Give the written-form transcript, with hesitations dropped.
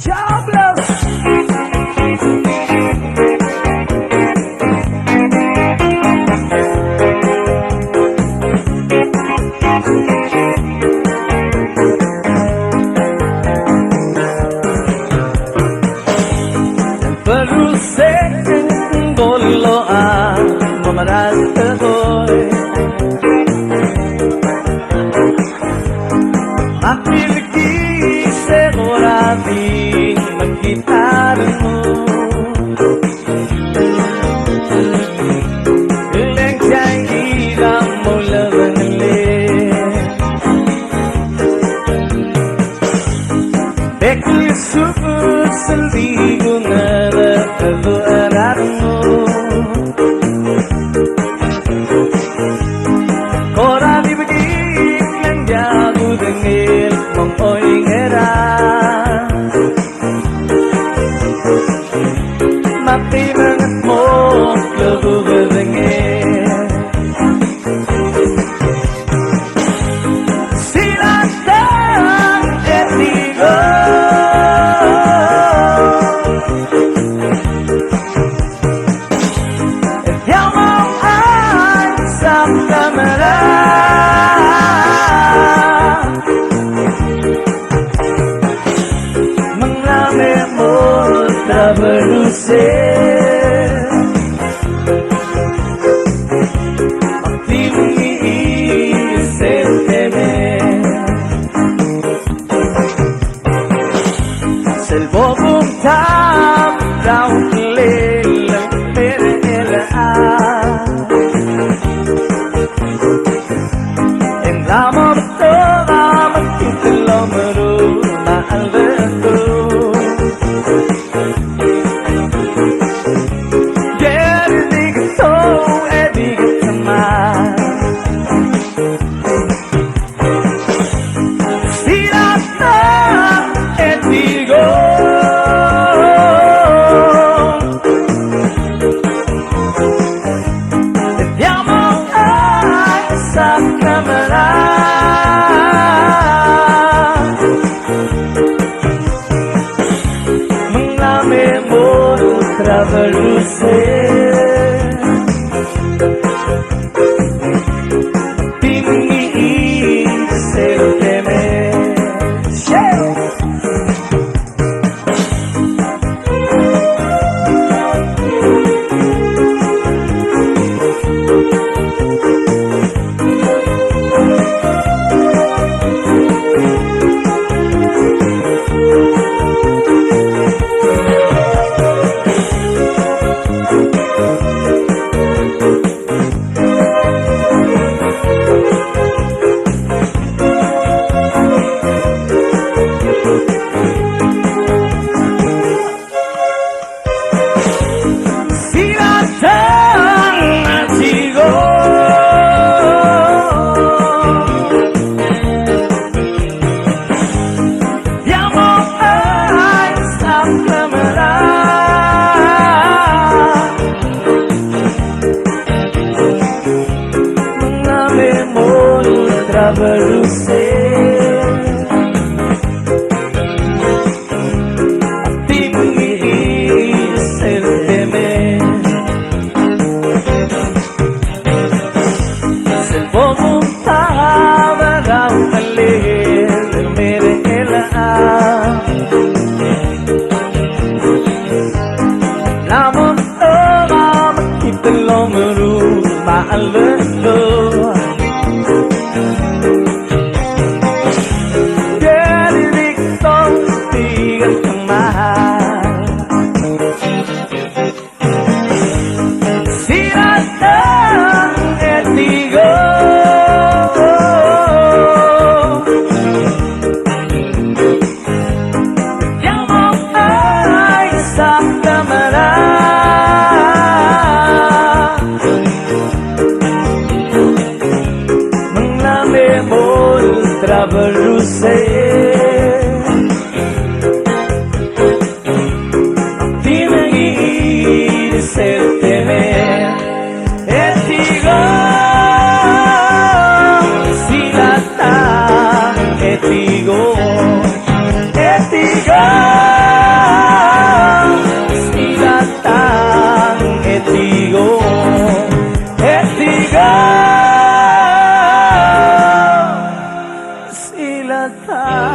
Jobless. Berusik boloan memeras tegoy Mapiliki segorabing maggitarmo Ilang siya'y hirap mo labangalit Bekli subut sa ligo na nakaluaramo Kora di begit yang jago dengil Mampoy ngera Mapi mangat mo Lebu berdengil Silatang etigo Berusir Optimisir temer Selbogong tap daun kelilang perelaan En lama betul amat kita lomeru Maal betul Berusir Optimisir temer Berusir Optimisir temer Selbogong tahabarang kalir Merelaan Namun amat kita lomeru Maal betul rasa